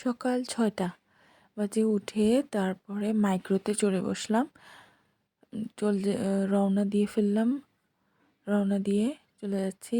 সকাল ৬টা বাজে উঠে তারপরে মাইক্রোতে চড়ে বসলাম। রওনা দিয়ে ফেললাম। রওনা দিয়ে চলে যাচ্ছি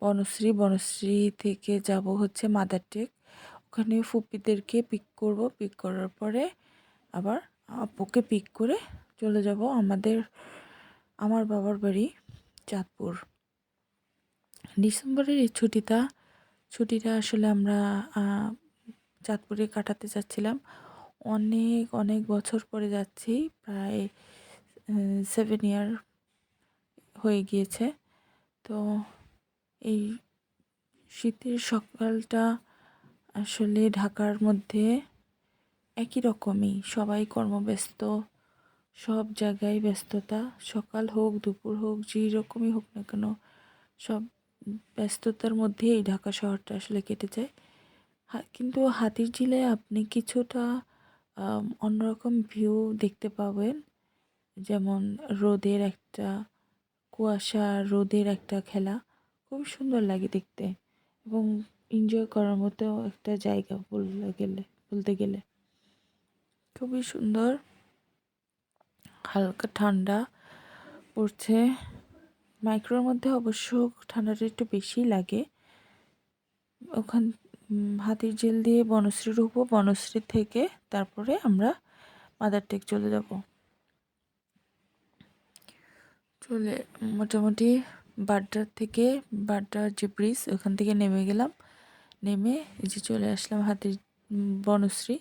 বনশ্রী। বনশ্রী থেকে যাব হচ্ছে মাদার টেক। ওখানে ফুপ্পিদেরকে পিক করব। পিক করার পরে আবার আপুকে পিক করে চলে যাব আমার বাবার বাড়ি চাঁদপুর। ডিসেম্বরের এই ছুটিটা আসলে আমরা চাঁদপুরে কাটাতে যাচ্ছিলাম। অনেক অনেক বছর পরে যাচ্ছি, প্রায় 7 ইয়ার হয়ে গিয়েছে। তো এই শীতের সকালটা আসলে ঢাকার মধ্যে একই রকমই, সবাই কর্মব্যস্ত, সব জায়গায় ব্যস্ততা। সকাল হোক দুপুর হোক যেই রকমই হোক না কেন, সব ব্যস্ততার মধ্যে এই ঢাকা শহরটা আসলে কেটে যায়। কিন্তু হাতিরঝিলে আপনি কিছুটা অন্যরকম ভিউ দেখতে পাবেন। যেমন কুয়াশা রোদের একটা খেলা, খুব সুন্দর লাগে দেখতে এবং এনজয় করার মতো একটা জায়গা বলতে গেলে খুবই সুন্দর। হালকা ঠান্ডা পড়ছে। মাইক্রোর মধ্যে অবশ্য ঠান্ডাটা একটু বেশি লাগে। ওখান হাতিরঝিল দিয়ে বনশ্রী ঢুকবো। বনশ্রী থেকে তারপরে আমরা মাদার টেক চলে যাব। মোটামুটি বাড্ডার যে ব্রিজ, ওখান থেকে নেমে গেলাম। নেমে এই যে চলে আসলাম বনশ্রী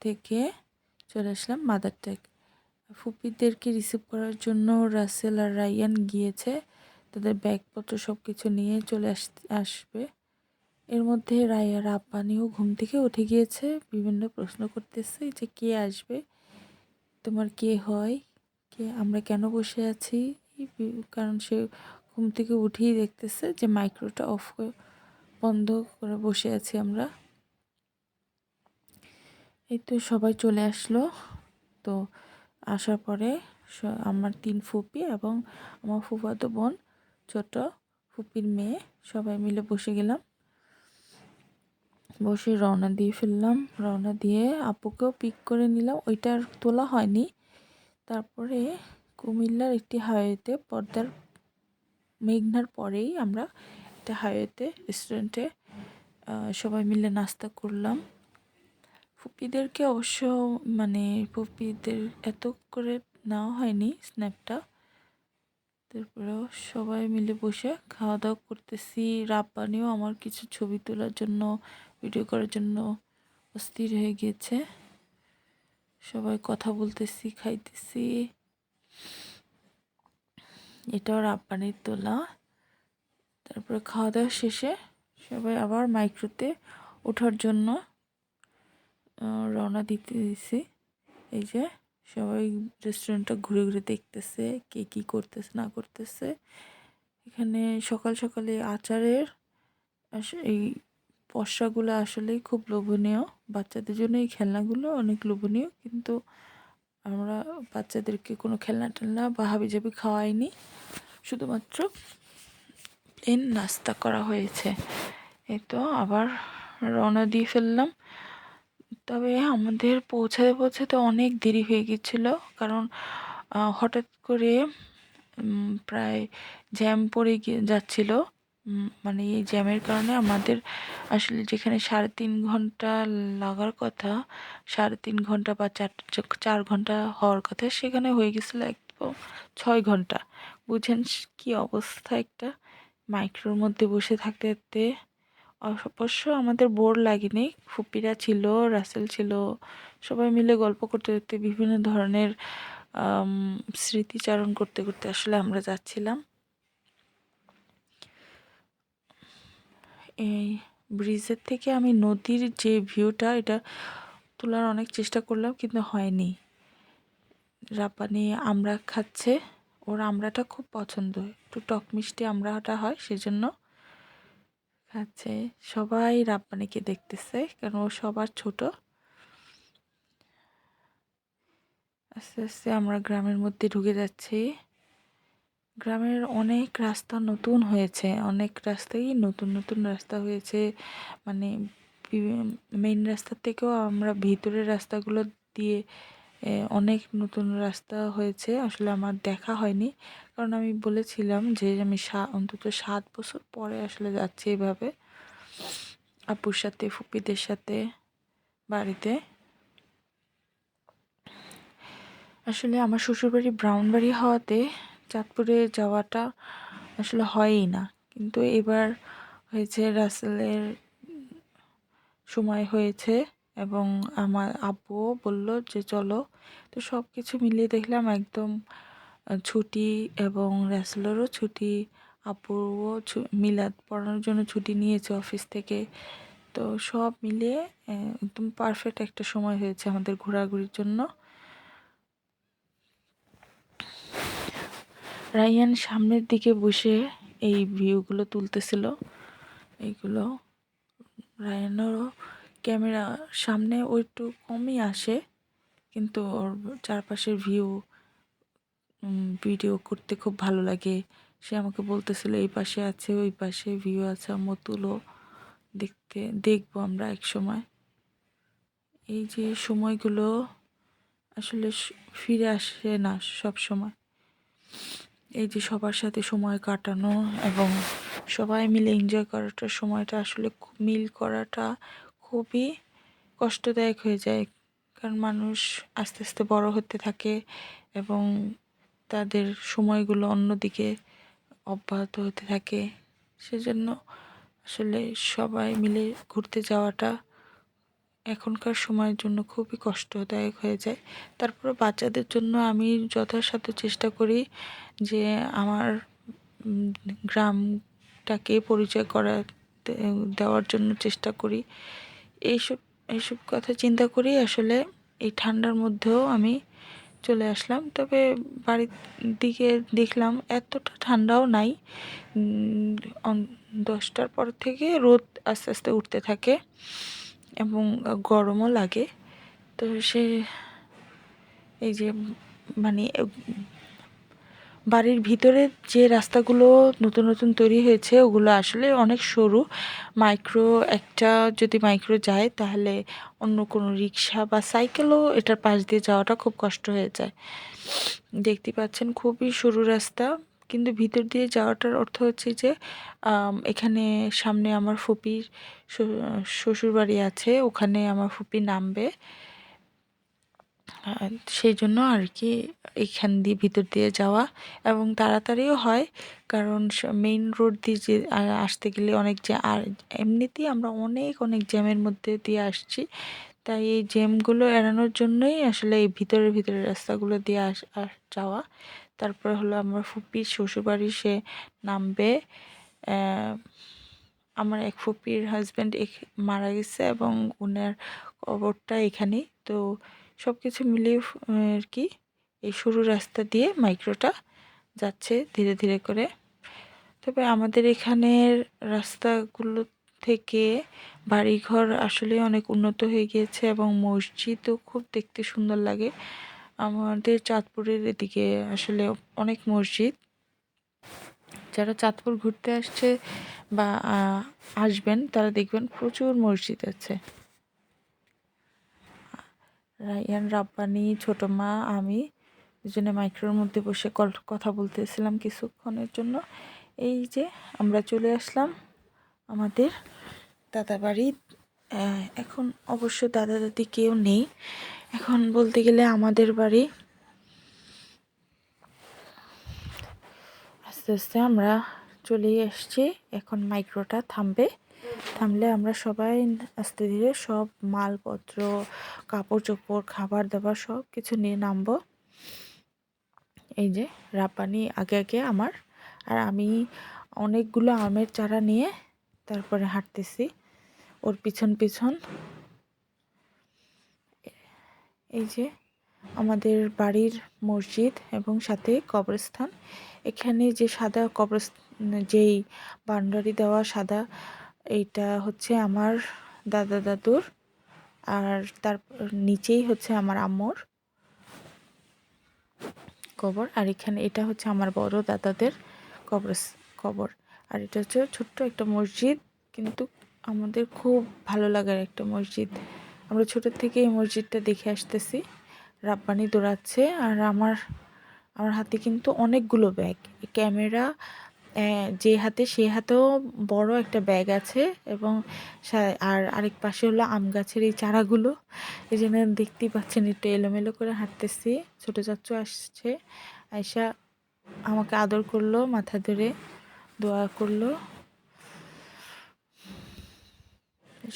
থেকে চলে আসলাম মাদার টেক। ফুপিদেরকে রিসিভ করার জন্য রাসেল আর রায়ান গিয়েছে। তাদের ব্যাগপত্র সব কিছু নিয়ে চলে আসবে। এর মধ্যে রায়ার আব্বানিও ঘুম থেকে উঠে গিয়েছে, বিভিন্ন প্রশ্ন করতেছে যে কে আসবে, তোমার কে হয়, আমরা কেন বসে আছি। কারণ সে ঘুম থেকে উঠেই দেখতেছে যে মাইক্রোটা বন্ধ করে বসে আছি আমরা। এই তো সবাই চলে আসলো। তো আসার পরে আমার 3 ফুপি এবং আমার ফুফাতো বোন, ছোট ফুপির মেয়ে, সবাই মিলে বসে গেলাম। বসে রওনা দিয়ে ফেললাম। রওনা দিয়ে আপুকেও পিক করে নিলাম, ওইটা আর তোলা হয়নি। তারপরে কুমিল্লার একটি হাইওয়েতে, মেঘনার পরেই আমরা একটা হাইওয়েতে রেস্টুরেন্টে সবাই মিলে নাস্তা করলাম। ফুপিদেরকে অবশ্য ফুপিদের এত করে নেওয়া হয়নি স্ন্যাপটা। তারপরেও সবাই মিলে বসে খাওয়া দাওয়া করতেছি। রাব্বানিও আমার কিছু ছবি তোলার জন্য, ভিডিও করার জন্য অস্থির হয়ে গিয়েছে। সবাই কথা বলতেছি, খাইতেছি। এটাও রাব্বানির তোলা। তারপরে খাওয়া দাওয়া শেষে সবাই আবার মাইক্রোতে ওঠার জন্য রওনা দিছি। এই যে সবাই রেস্টুরেন্টটা ঘুরে ঘুরে দেখতেছে কে কী করতেছে না করতেছে। এখানে সকাল সকালে আচারের এই পসরাগুলো আসলেই খুব লোভনীয়। বাচ্চাদের জন্য এই খেলনাগুলো অনেক লোভনীয়, কিন্তু আমরা বাচ্চাদেরকে কোনো খেলনা টেলনা বা হাবিজাবি খাওয়াইনি, শুধুমাত্র প্লেন নাস্তা করা হয়েছে। এই তো আবার রওনা দিয়ে ফেললাম। তবে আমাদের পৌঁছাতে অনেক দেরি হয়ে গেছিলো, কারণ হঠাৎ করে প্রায় জ্যাম পড়ে যাচ্ছিল। এই জ্যামের কারণে আমাদের আসলে যেখানে 3.5 ঘন্টা লাগার কথা, 3.5 ঘন্টা বা 4 ঘন্টা হওয়ার কথা, সেখানে হয়ে গেছিলো একদম 6 ঘন্টা। বুঝেন কি অবস্থা একটা মাইক্রোর মধ্যে বসে থাকতে থাকতে। অবশ্য আমাদের বোর লাগেনি, ফুপিরা ছিল, রাসেল ছিল, সবাই মিলে গল্প করতে করতে বিভিন্ন ধরনের স্মৃতিচারণ করতে করতে আসলে আমরা যাচ্ছিলাম। এই ব্রিজের থেকে আমি নদীর যে ভিউটা, এটা তোলার অনেক চেষ্টা করলাম কিন্তু হয়নি। রাব্বানি আমরা খাচ্ছে, ওর আমড়াটা খুব পছন্দ, একটু টক মিষ্টি আমড়াটা হয়, সেজন্য খাচ্ছে। সবাই রাব্বানিকে দেখতেছে, কারণ ও সবার ছোট। আস্তে আস্তে আমরা গ্রামের মধ্যে ঢুকে যাচ্ছি। গ্রামের অনেক রাস্তা নতুন হয়েছে, অনেক রাস্তাই নতুন নতুন রাস্তা হয়েছে। মানে মেইন রাস্তার থেকেও আমরা ভিতরের রাস্তাগুলো দিয়ে অনেক নতুন রাস্তা হয়েছে। আসলে আমার দেখা হয়নি, কারণ আমি বলেছিলাম যে আমি অন্তত 7 বছর পরে আসলে যাচ্ছি এভাবে আপুর সাথে, ফুপিদের সাথে বাড়িতে। আসলে আমার শ্বশুরবাড়ি ব্রাউনবাড়ি হওয়াতে চাঁদপুরে যাওয়াটা আসলে হয়ই না, কিন্তু এবার হয়েছে, রাসেলের সময় হয়েছে এবং আমার আব্বুও বলল যে চলো। তো সব কিছু মিলিয়ে দেখলাম একদম ছুটি, এবং রাসেলেরও ছুটি, আপুরও মিলাদ পড়ানোর জন্য ছুটি নিয়েছে অফিস থেকে। তো সব মিলিয়ে একদম পারফেক্ট একটা সময় হয়েছে আমাদের ঘোরাঘুরির জন্য। রায়ান সামনের দিকে বসে এই ভিউগুলো তুলতেছিল। এইগুলো রায়ানেরও ক্যামেরা সামনে ও একটু কমই আসে, কিন্তু ওর চারপাশের ভিডিও করতে খুব ভালো লাগে। সে আমাকে বলতেছিল এই পাশে আছে, ওই পাশে ভিউ আছে, আম্মু তুলো, দেখবো আমরা এক সময়। এই যে সময়গুলো আসলে ফিরে আসে না সব সময়। এই যে সবার সাথে সময় কাটানো এবং সবাই মিলে এনজয় করাটা, সময়টা আসলে মিল করাটা খুবই কষ্টদায়ক হয়ে যায়, কারণ মানুষ আস্তে আস্তে বড় হতে থাকে এবং তাদের সময়গুলো অন্যদিকে অব্যাহত হতে থাকে। সেজন্য আসলে সবাই মিলে ঘুরতে যাওয়াটা এখনকার সময়ের জন্য খুবই কষ্টদায়ক হয়ে যায়। তারপরে বাচ্চাদের জন্য আমি যথাসাধ্য চেষ্টা করি যে আমার গ্রামটাকে পরিচয় দেওয়ার জন্য চেষ্টা করি। এইসব এইসব কথা চিন্তা করি আসলে এই ঠান্ডার মধ্যেও আমি চলে আসলাম। তবে বাড়ির দিকে দেখলাম এতটা ঠান্ডাও নাই। 10টার পর থেকে রোদ আস্তে আস্তে উঠতে থাকে এবং গরমও লাগে। তো এই যে মানে বাড়ির ভিতরে যে রাস্তাগুলো নতুন নতুন তৈরি হয়েছে ওগুলো আসলে অনেক সরু। যদি মাইক্রো যায় তাহলে অন্য কোনো রিক্সা বা সাইকেলও এটার পাশ দিয়ে যাওয়াটা খুব কষ্ট হয়ে যায়। দেখতে পাচ্ছেন খুবই সরু রাস্তা, কিন্তু ভিতর দিয়ে যাওয়াটার অর্থ হচ্ছে যে এখানে সামনে আমার ফুপির শ্বশুরবাড়ি আছে, ওখানে আমার ফুপি নামবে। সেই জন্য আর কি এখান দিয়ে ভিতর দিয়ে যাওয়া, এবং তাড়াতাড়িও হয়, কারণ মেইন রোড দিয়ে যে আসতে গেলে অনেক আর এমনিতেই আমরা অনেক অনেক জ্যামের মধ্যে দিয়ে আসছি। তাই এই জ্যামগুলো এড়ানোর জন্যই আসলে এই ভিতরের রাস্তাগুলো দিয়ে যাওয়া। তারপর হলো আমার ফুপির শ্বশুরবাড়ি, সে নামবে। আমার এক ফুপির হাজব্যান্ড মারা গেছে এবং ওনার কবরটা এখানেই। তো সব কিছু মিলিয়ে আর কি এই সরু রাস্তা দিয়ে মাইক্রোটা যাচ্ছে ধীরে ধীরে করে। তবে আমাদের এখানের রাস্তাগুলো থেকে বাড়িঘর আসলে অনেক উন্নত হয়ে গিয়েছে এবং মসজিদও খুব দেখতে সুন্দর লাগে। আমাদের চাঁদপুরের এদিকে আসলে অনেক মসজিদ, যারা চাঁদপুর ঘুরতে আসছে বা আসবেন তারা দেখবেন প্রচুর মসজিদ আছে। রায়ান, রাব্বানি, ছোট মা, আমি দুজনে মাইক্রোর মধ্যে বসে কথা বলতেছিলাম কিছুক্ষণের জন্য। এই যে আমরা চলে আসলাম আমাদের দাদা বাড়ি। এখন অবশ্য দাদা দাদি কেউ নেই, এখন বলতে গেলে আমাদের বাড়ি। আস্তে আস্তে আমরা চলে এসেছি, এখন মাইক্রোটা থামলে আমরা সবাই আস্তে ধীরে সব মালপত্র, কাপড় চোপড়, খাবার দাবার সব কিছু নিয়ে নামবো। এই যে রাব্বানি আগে আগে আমার, আর আমি অনেকগুলো আমের চারা নিয়ে তারপরে হাঁটতেছি ওর পিছন পিছন। এই যে আমাদের বাড়ির মসজিদ এবং সাথে কবরস্থান। এখানে যে সাদা যেই বাউন্ডারি দেওয়া সাদা, এইটা হচ্ছে আমার দাদা দাদুর, আর তার নিচেই হচ্ছে আমার আম্মুর কবর। আর এখানে এটা হচ্ছে আমার বড় দাদাদের কবর। আর এটা হচ্ছে ছোট্ট একটা মসজিদ, কিন্তু আমাদের খুব ভালো লাগার একটা মসজিদ। আমরা ছোট থেকে এই মসজিদটা দেখে আসতেছি। রাব্বানি দৌড়াচ্ছে আর আমার হাতে কিন্তু অনেকগুলো ব্যাগ, ক্যামেরা যে হাতে সে হাতেও বড় একটা ব্যাগ আছে, এবং আর আরেক পাশে হলো আম গাছের এই চারাগুলো। এই জন্য দেখতেই পাচ্ছেন একটু এলোমেলো করে হাঁটতেছি। ছোটো চাচ্চু আসছে, আয়সা আমাকে আদর করলো, মাথা ধরে দোয়া করলো।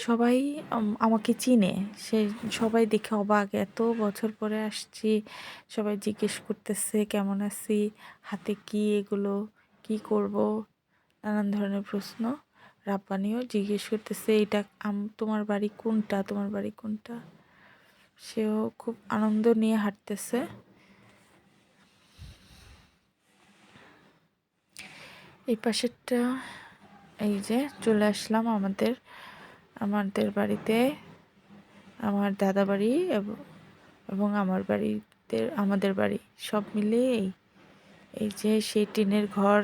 সবাই আমাকে চিনে, সবাই দেখে অবাক, এত বছর পরে আসছি। সবাই জিজ্ঞেস করতেছে কেমন আছি, হাতে কি এগুলো, কি করব, নানান ধরনের প্রশ্ন। রাব্বানিও জিজ্ঞেস করতেছে এটা তোমার বাড়ি কোনটা, তোমার বাড়ি কোনটা। সেও খুব আনন্দ নিয়ে হাঁটতেছে। এই পাশেরটা, এই যে চলে আসলাম আমাদের বাড়িতে। আমার দাদা বাড়ি এবং আমাদের বাড়ি সব মিলিয়ে এই যে সেই টিনের ঘর,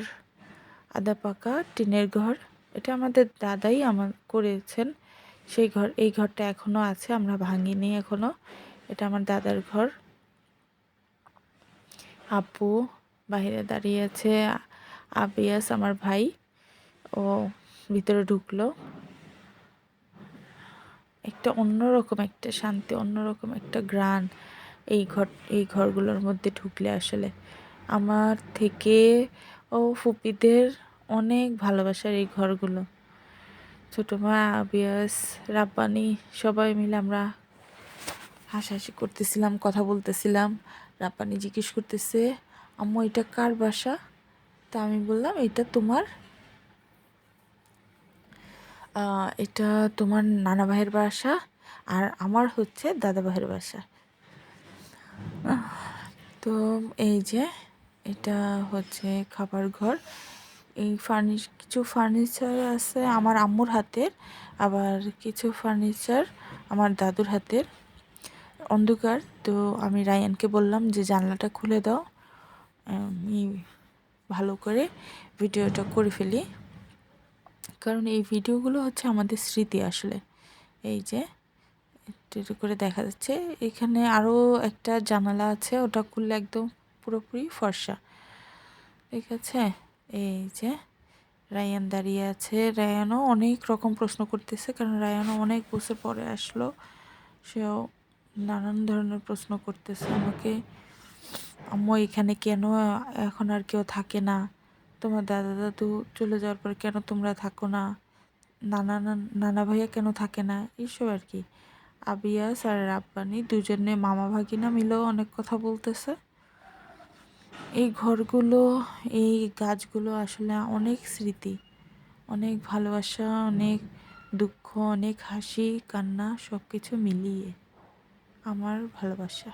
আধা পাকা টিনের ঘর। এটা আমাদের দাদাই করেছেন সেই ঘর। এই ঘরটা এখনো আছে, আমরা ভাঙিনি এখনো। এটা আমার দাদার ঘর। আপু বাইরে দাঁড়িয়ে আছে, আবিয়াস আমার ভাই ও ভিতরে ঢুকলো। একটা অন্যরকম একটা শান্তি, অন্যরকম একটা ঘ্রাণ এই ঘরগুলোর মধ্যে ঢুকলে আসলে। আমার থেকে ও ফুপিদের অনেক ভালোবাসার এই ঘরগুলো। ছোটো মা, আবিয়াস, রাব্বানি সবাই মিলে আমরা হাসাহাসি করতেছিলাম, কথা বলতেছিলাম। রাব্বানি জিজ্ঞেস করতেছে আম্মু এটা কার বাসা? তা আমি বললাম এটা তোমার নানা ভাইয়ের বাসা, আর আমার হচ্ছে দাদা ভাইয়ের বাসা। তো এই যে এটা হচ্ছে খাবার ঘর। এই কিছু ফার্নিচার আছে আমার আম্মুর হাতের, আবার কিছু ফার্নিচার আমার দাদুর হাতের। অন্ধকার, তো আমি রায়ানকে বললাম যে জানলাটা খুলে দাও, আমি ভালো করে ভিডিওটা করে ফেলি, কারণ এই ভিডিওগুলো হচ্ছে আমাদের স্মৃতি আসলে। এই যে একটু করে দেখা যাচ্ছে, এখানে আরও একটা জানালা আছে, ওটা খুললে একদম পুরোপুরি ফর্সা। ঠিক আছে, এই যে রায়ান দাঁড়িয়ে আছে। রায়ানও অনেক রকম প্রশ্ন করতেছে, কারণ রায়ানও অনেক বছর পরে আসলো। সেও নানান ধরনের প্রশ্ন করতেছে আমাকে। আম্মু এখানে কেন এখন আর কেউ থাকে না? তোমার দাদা দাদু চলে যাওয়ার পর কেন তোমরা থাকো না? নানা ভাইয়া কেন থাকে না? এইসব আর কি। আবিয়াস আর রাব্বানি দুজনে মামা ভাগিনা মিলেও অনেক কথা বলতেছে। এই ঘরগুলো, এই গাছগুলো আসলে অনেক স্মৃতি, অনেক ভালোবাসা, অনেক দুঃখ, অনেক হাসি কান্না, সব কিছু মিলিয়ে আমার ভালোবাসা।